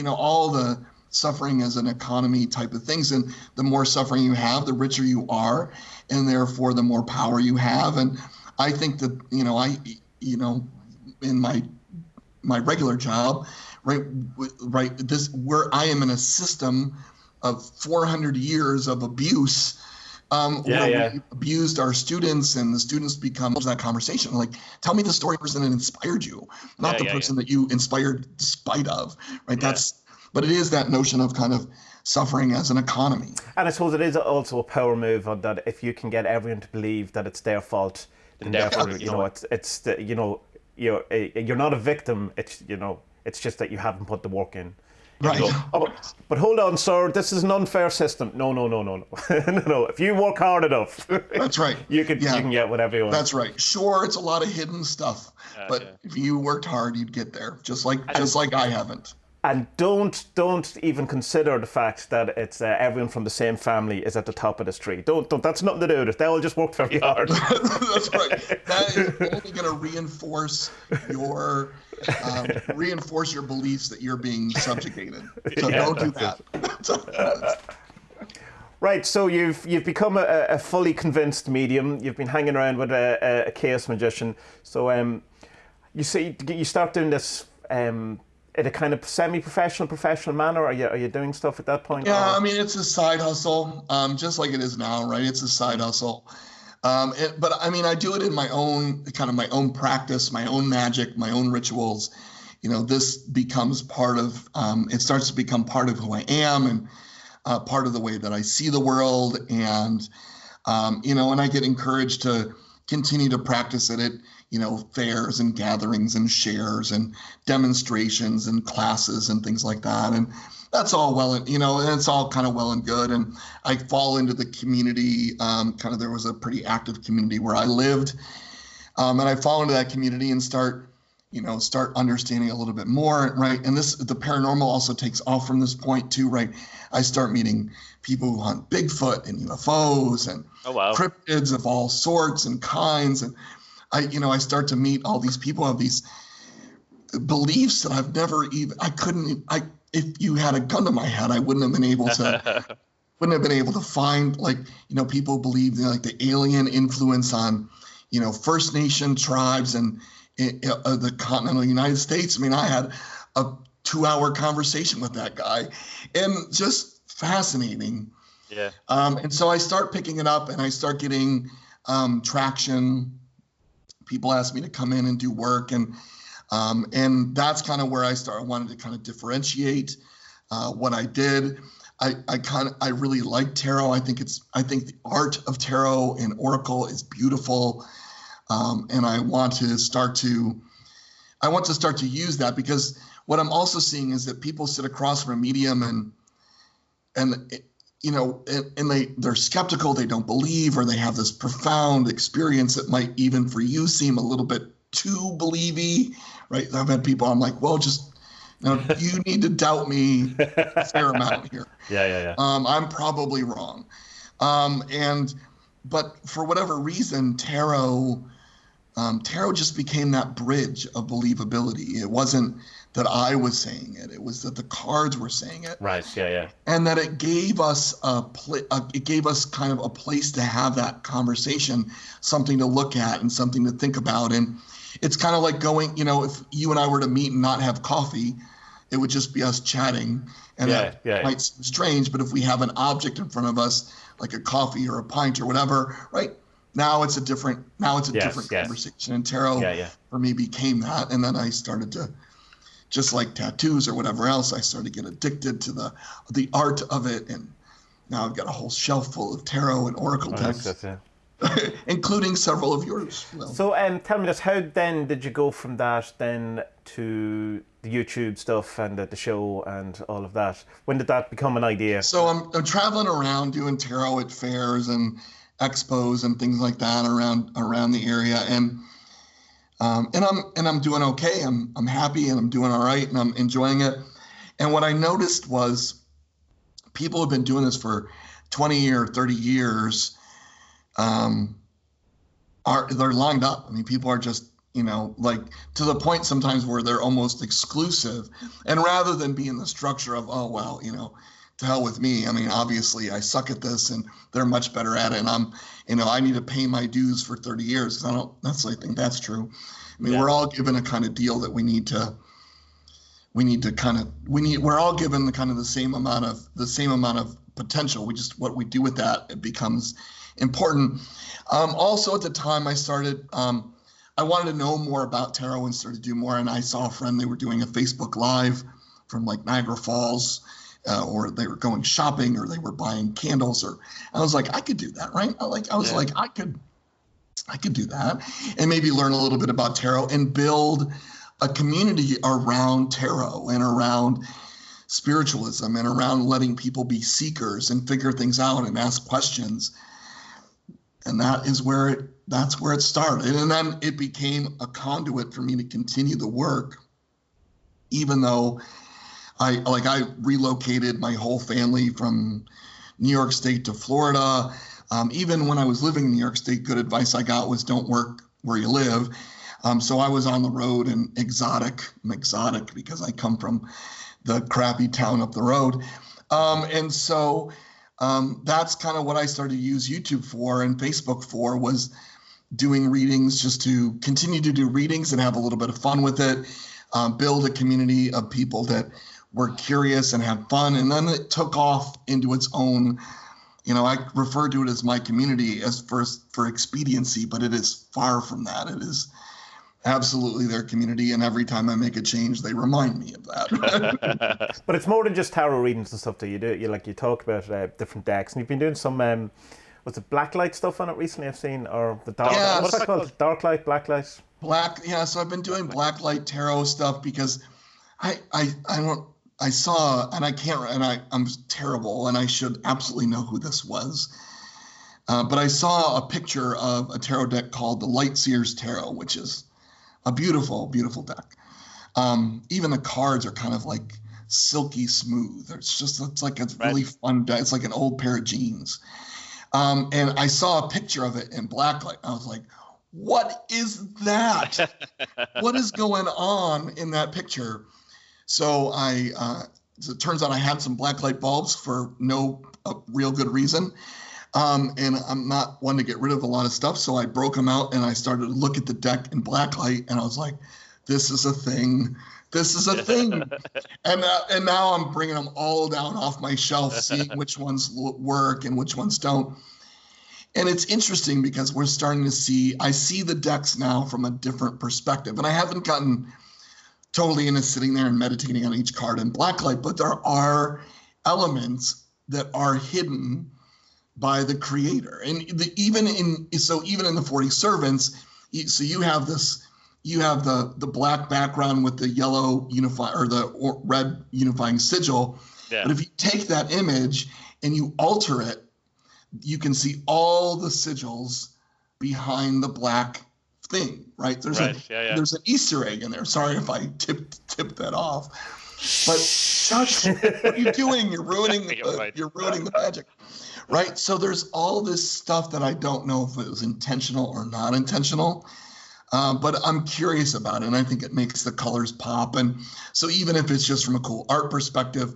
all the suffering as an economy type of things. And the more suffering you have, the richer you are, and therefore the more power you have. And I think that, in my regular job, right, this, where I am in a system of 400 years of abuse, where we abused our students, and the students become that conversation. Like, tell me the story of the person that inspired you, not the person that you inspired despite of, right? Yeah. But it is that notion of kind of suffering as an economy. And I suppose it is also a power move on that. If you can get everyone to believe that it's their fault, then therefore, you're not a victim. It's just that you haven't put the work in. Right. But hold on, sir. This is an unfair system. No. No. If you work hard enough, that's right. You can get whatever you want. That's right. Sure, it's a lot of hidden stuff, but if you worked hard, you'd get there. Just like I haven't. And don't even consider the fact that it's everyone from the same family is at the top of this tree. Don't. That's nothing to do with it. They all just worked very hard. That's right. That is only going to reinforce your beliefs that you're being subjugated. So don't do that. Right. So you've become a fully convinced medium. You've been hanging around with a chaos magician. So you start doing this. In a kind of semi-professional, professional manner? Are you doing stuff at that point? Yeah, I mean, it's a side hustle, just like it is now, right? It's a side hustle. But I mean, I do it in my own practice, my own magic, my own rituals. This becomes part of, it starts to become part of who I am, and part of the way that I see the world. And, and I get encouraged to continue to practice it at, fairs and gatherings and shares and demonstrations and classes and things like that. And that's all well, and it's all kind of well and good. And I fall into the community. There was a pretty active community where I lived, and I fall into that community and start understanding a little bit more, right? And the paranormal also takes off from this point too, right? I start meeting people who hunt Bigfoot and UFOs and cryptids of all sorts and kinds, and I start to meet all these people who have these beliefs that I've never even. If you had a gun to my head, I wouldn't have been able to find, like, people believe like the alien influence on, First Nation tribes and the continental United States. I mean, I had a 2-hour conversation with that guy, and just fascinating. Yeah. And so I start picking it up, and I start getting traction. People ask me to come in and do work, and that's kind of where I wanted to kind of differentiate what I did. I really like tarot. I think the art of tarot and oracle is beautiful. And I want to start to use that, because what I'm also seeing is that people sit across from a medium and they're skeptical, they don't believe, or they have this profound experience that might even for you seem a little bit too believy, right? I've had people, I'm like, well, you need to doubt me a fair amount here. Yeah. I'm probably wrong. But for whatever reason, tarot just became that bridge of believability. It wasn't that I was saying it; it was that the cards were saying it. Right. Yeah. And that it gave us kind of a place to have that conversation, something to look at and something to think about. And it's kind of like going, if you and I were to meet and not have coffee, it would just be us chatting, and that might seem strange. But if we have an object in front of us, like a coffee or a pint or whatever, right? Now it's a different conversation. And tarot for me became that. And then I started to, just like tattoos or whatever else, I started to get addicted to the art of it. And now I've got a whole shelf full of tarot and oracle texts, including several of yours. Well. So tell me this, how then did you go from that then to the YouTube stuff and the show and all of that? When did that become an idea? So I'm traveling around doing tarot at fairs and expos and things like that around the area, and I'm doing okay. I'm happy, and I'm doing all right, and I'm enjoying it. And what I noticed was people have been doing this for 20 or 30 years. They're lined up. I mean, people are just, like, to the point sometimes where they're almost exclusive. And rather than be in the structure of, oh, well, to hell with me. I mean, obviously I suck at this and they're much better at it. And I need to pay my dues for 30 years. 'Cause I don't necessarily think that's true. I mean, we're all given a kind of deal that we're all given the kind of the same amount of potential. What we do with that, it becomes important. Also at the time I started, I wanted to know more about tarot and started to do more. And I saw a friend, they were doing a Facebook Live from like Niagara Falls, or they were going shopping, or they were buying candles, or I was like, I could do that, right? I could do that, and maybe learn a little bit about tarot and build a community around tarot and around spiritualism and around letting people be seekers and figure things out and ask questions. And that's where it started. And then it became a conduit for me to continue the work, even though I relocated my whole family from New York State to Florida. Even when I was living in New York State, good advice I got was don't work where you live. So I was on the road and exotic. I'm exotic because I come from the crappy town up the road. And so that's kind of what I started to use YouTube for and Facebook for, was doing readings, just to continue to do readings and have a little bit of fun with it, build a community of people that were curious and had fun. And then it took off into its own, I refer to it as my community as for expediency, but it is far from that. It is absolutely their community. And every time I make a change, they remind me of that. But it's more than just tarot readings and stuff that you do. You talk about different decks, and you've been doing some, was it blacklight stuff on it recently I've seen, or the dark, what's that called? Dark light, black light? So I've been doing blacklight tarot stuff because I I saw, and I can't, and I'm terrible, and I should absolutely know who this was. But I saw a picture of a tarot deck called the Lightseers Tarot, which is a beautiful, beautiful deck. Even the cards are kind of like silky smooth. It's like a really fun deck. It's like an old pair of jeans. And I saw a picture of it in blacklight. I was like, what is that? What is going on in that picture? So it turns out I had some blacklight bulbs for no real good reason. And I'm not one to get rid of a lot of stuff. So I broke them out and I started to look at the deck in blacklight and I was like, this is a thing. This is a thing. And now I'm bringing them all down off my shelf, seeing which ones work and which ones don't. And it's interesting because we're starting to I see the decks now from a different perspective. And I haven't gotten totally into sitting there and meditating on each card in blacklight, but there are elements that are hidden by the creator. And even in the 40 servants, so you have the black background with the yellow red unifying sigil. Yeah. But if you take that image and you alter it, you can see all the sigils behind the black thing, right? There's an Easter egg in there. Sorry if I tipped that off. But shush, what are you doing? You're ruining the magic. Right? So there's all this stuff that I don't know if it was intentional or not intentional. But I'm curious about it, and I think it makes the colors pop. And so even if it's just from a cool art perspective,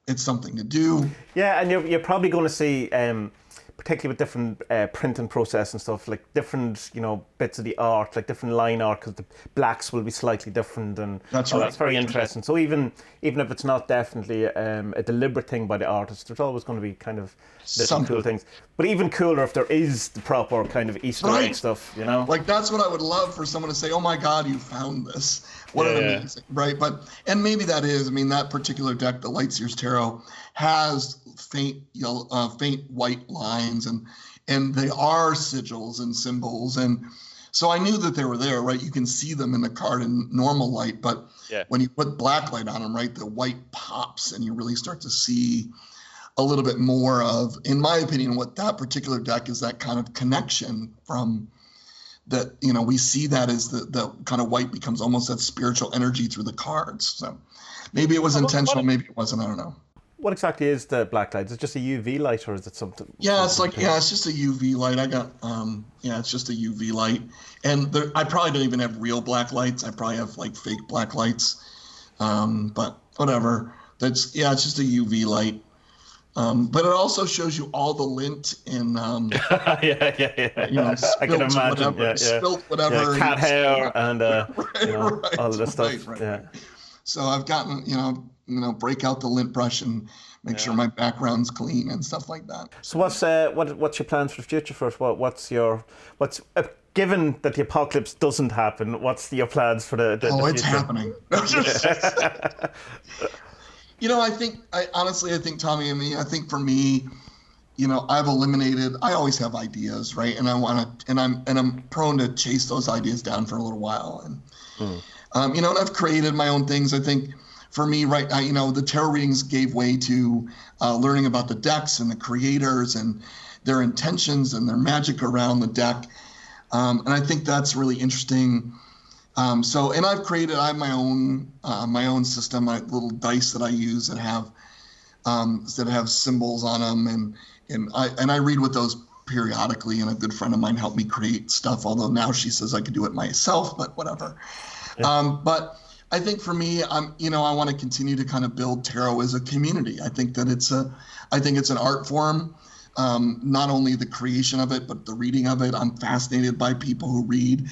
it's something to do. Yeah, and you're probably going to see, particularly with different printing process and stuff, like different, bits of the art, like different line art, because the blacks will be slightly different, and that's very interesting. So even if it's not definitely a deliberate thing by the artist, there's always going to be kind of some cool things. But even cooler if there is the proper kind of Easter egg stuff, Like that's what I would love for someone to say, "Oh my God, you found this! What an amazing!" Right? And maybe that is. I mean, that particular deck, the Lightseers Tarot, has faint white lines, and they are sigils and symbols, and so I knew that they were there, right? You can see them in the card in normal light, but when you put black light on them, right, the white pops, and you really start to see a little bit more of, in my opinion, what that particular deck is, that kind of connection from that, we see that as the kind of white becomes almost that spiritual energy through the cards. So maybe it was intentional, maybe it wasn't, I don't know. What exactly is the black light? Is it just a UV light, or is it something? Yeah, it's just a UV light. I got, it's just a UV light. And I probably don't even have real black lights. I probably have like fake black lights. But whatever. It's just a UV light. But it also shows you all the lint in, I can imagine. Spilt whatever. Cat hair and all of this stuff. Right. Yeah. So I've gotten, break out the lint brush and make sure my background's clean and stuff like that. So what's your plans for the future first? What's given that the apocalypse doesn't happen, what's your plans for the future? It's happening. I think Tommy and me, I think for me, I've eliminated, I always have ideas, right? And I'm prone to chase those ideas down for a little while. And, and I've created my own things. I think for me right now, the tarot readings gave way to learning about the decks and the creators and their intentions and their magic around the deck. And I think that's really interesting. I have my own system, my little dice that I use that have symbols on them, and I read with those periodically. And a good friend of mine helped me create stuff. Although now she says I could do it myself, but whatever. Yeah. But I think for me, I want to continue to kind of build tarot as a community. I think that it's an art form. Not only the creation of it, but the reading of it. I'm fascinated by people who read.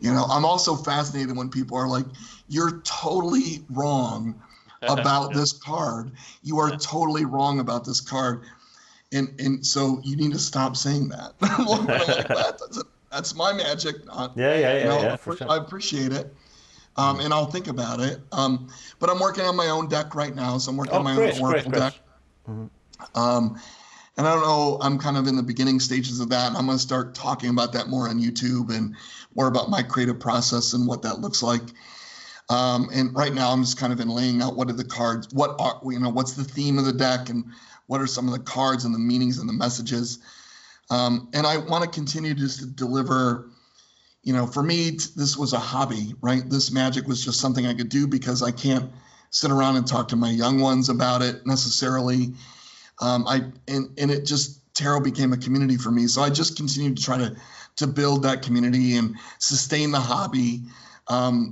I'm also fascinated when people are like, "You're totally wrong about this card. You are totally wrong about this card," and so you need to stop saying that. That's my magic. For sure. I appreciate it, and I'll think about it. But I'm working on my own deck right now, so I'm working on my own Oracle deck. Mm-hmm. And I don't know, I'm kind of in the beginning stages of that. And I'm going to start talking about that more on YouTube and more about my creative process and what that looks like. And right now I'm just kind of in laying out what are the cards, what's the theme of the deck, and what are some of the cards and the meanings and the messages. And I want to continue just to deliver. For me, this was a hobby, right? This Magic was just something I could do because I can't sit around and talk to my young ones about it necessarily. Tarot became a community for me. So I just continued to try to build that community and sustain the hobby.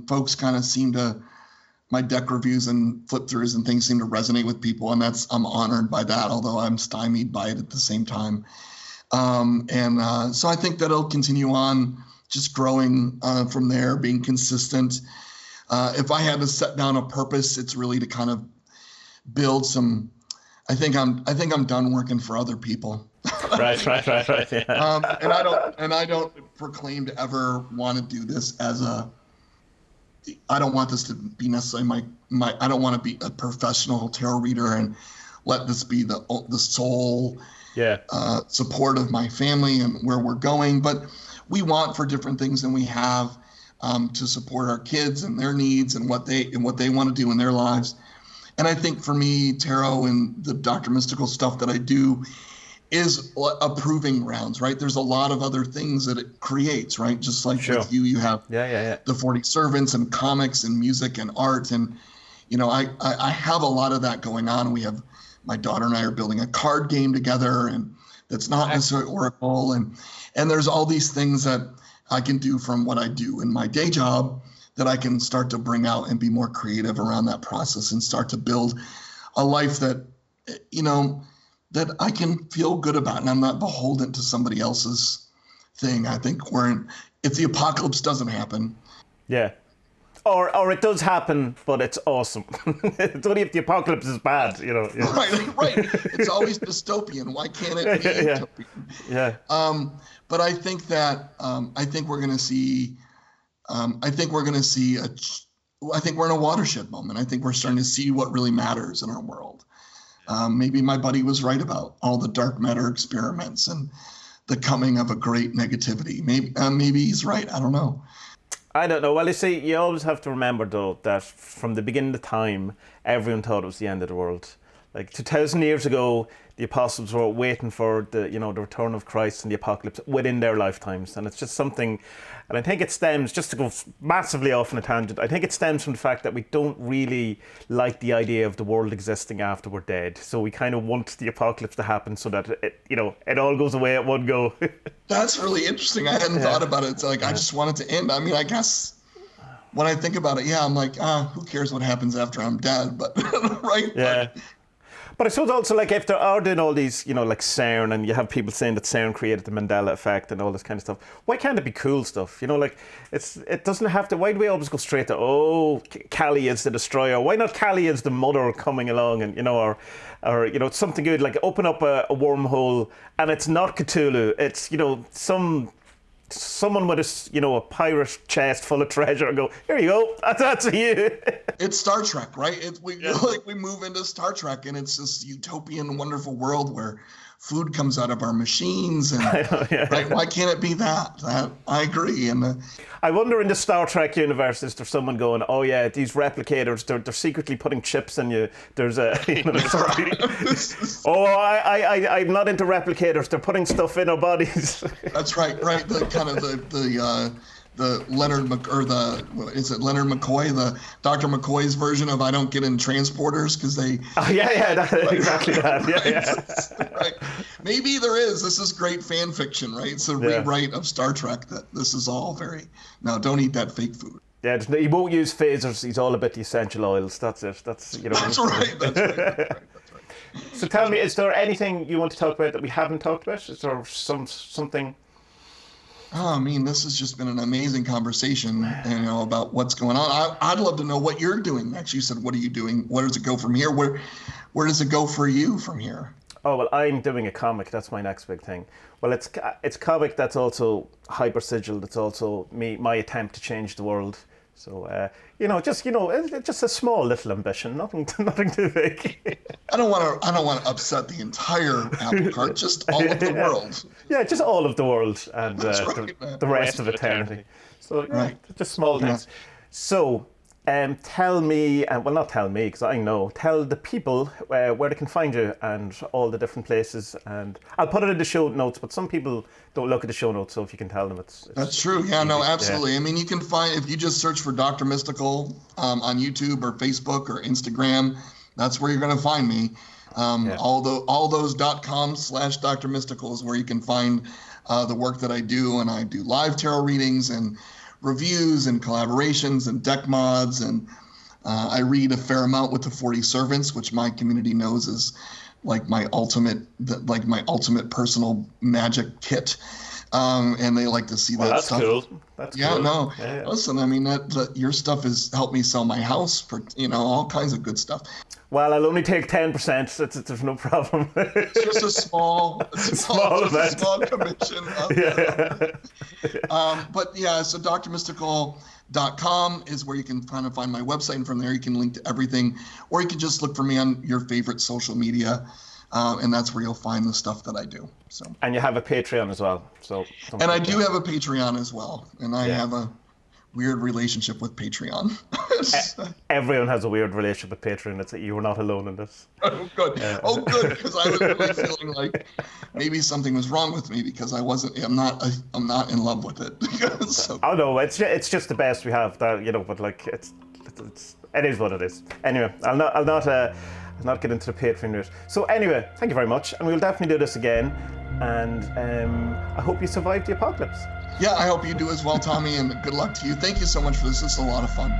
Folks kind of my deck reviews and flip throughs and things seem to resonate with people. And I'm honored by that, although I'm stymied by it at the same time. So I think that it'll continue on just growing from there, being consistent. If I had to set down a purpose, it's really to kind of build some. I think I'm done working for other people. Right. Yeah. And I don't proclaim to ever want to do this as I don't want this to be necessarily I don't want to be a professional tarot reader and let this be the sole support of my family and where we're going. But we want for different things than we have to support our kids and their needs and what they want to do in their lives. And I think for me, tarot and the Dr. Mystical stuff that I do is a proving grounds, right? There's a lot of other things that it creates, right? Just like with you have the 40 Servants and comics and music and art. And, I have a lot of that going on. My daughter and I are building a card game together, and that's not necessarily Oracle. And there's all these things that I can do from what I do in my day job that I can start to bring out and be more creative around that process and start to build a life that, that I can feel good about. And I'm not beholden to somebody else's thing. I think if the apocalypse doesn't happen. Yeah. Or it does happen, but it's awesome. It's only if the apocalypse is bad, Yeah. Right. It's always dystopian. Why can't it be utopian? Yeah. But I think that I think we're going to see. I think we're in a watershed moment. I think we're starting to see what really matters in our world. Maybe my buddy was right about all the dark matter experiments and the coming of a great negativity. Maybe he's right. I don't know. I don't know. Well, you see, you always have to remember, though, that from the beginning of time, everyone thought it was the end of the world. Like 2,000 years ago, the apostles were waiting for the return of Christ and the apocalypse within their lifetimes. And it's just something, and I think it stems, just to go massively off on a tangent, I think it stems from the fact that we don't really like the idea of the world existing after we're dead. So we kind of want the apocalypse to happen so that it all goes away at one go. That's really interesting. I hadn't thought about it. It's like, I just want it to end. I mean, I guess when I think about it, I'm like, who cares what happens after I'm dead? But right? Yeah. But I suppose also, like, if there are doing all these, like CERN, and you have people saying that CERN created the Mandela effect and all this kind of stuff, why can't it be cool stuff? It doesn't have to. Why do we always go straight to, Kali is the destroyer? Why not Kali is the mother coming along and, or something good, like open up a wormhole, and it's not Cthulhu, it's, someone with a pirate chest full of treasure and go, here you go, that's you. It's Star Trek, right? We move into Star Trek, and it's this utopian, wonderful world where food comes out of our machines, and right? Why can't it be that? I agree. And I wonder, in the Star Trek universe, is there someone going, oh yeah, these replicators, they're secretly putting chips in you. There's a, I'm not into replicators. They're putting stuff in our bodies. That's right. The kind of the Leonard Leonard McCoy, the Dr. McCoy's version of I don't get in transporters because they. Oh exactly that. Yeah. Right. Maybe there is. This is great fan fiction, right? It's a rewrite of Star Trek that this is all very. No, don't eat that fake food. Yeah, he won't use phasers. He's all about the essential oils. That's it. That's That's right. That's right. So tell me, is there anything you want to talk about that we haven't talked about? Is there something? Oh, I mean, this has just been an amazing conversation, about what's going on. I'd love to know what you're doing next. You said, what are you doing? Where does it go from here? Where does it go for you from here? Oh, well, I'm doing a comic. That's my next big thing. Well, it's a comic that's also hyper sigil. It's also my attempt to change the world. So, just a small little ambition, nothing too big. I don't want to upset the entire apple cart, just all of the world. Yeah, just all of the world and the rest of eternity. So, just small things. So, Tell me, well, not tell me, because I know, tell the people where they can find you and all the different places. And I'll put it in the show notes, but some people don't look at the show notes, so if you can tell them, it's That's true. Yeah, easy. no, absolutely. Yeah. I mean, you can find, if you just search for Dr. Mystical on YouTube or Facebook or Instagram, that's where you're going to find me. All those .com/Dr. Mystical is where you can find the work that I do. And I do live tarot readings and reviews and collaborations and deck mods. And I read a fair amount with the 40 Servants, which my community knows is like my ultimate personal magic kit. And they like to see that that's stuff. Cool. That's yeah, cool. no. Yeah. Listen, I mean that your stuff has helped me sell my house for all kinds of good stuff. Well, I'll only take 10%. There's no problem. It's just a small commission. But yeah, so drmystical.com is where you can kind of find my website, and from there you can link to everything, or you can just look for me on your favorite social media. And that's where you'll find the stuff that I do. So. And you have a Patreon as well. And I do have a Patreon as well. And I have a weird relationship with Patreon. Everyone has a weird relationship with Patreon. It's you were not alone in this. Oh, good. Good, because I was really feeling like maybe something was wrong with me because I'm not in love with it. So. Oh no, it's just the best we have. That but like it is what it is. Anyway, I'll not get into the Patreon route. So anyway, thank you very much, and we'll definitely do this again. And I hope you survived the apocalypse. Yeah, I hope you do as well, Tommy, and good luck to you. Thank you so much for this. This is a lot of fun.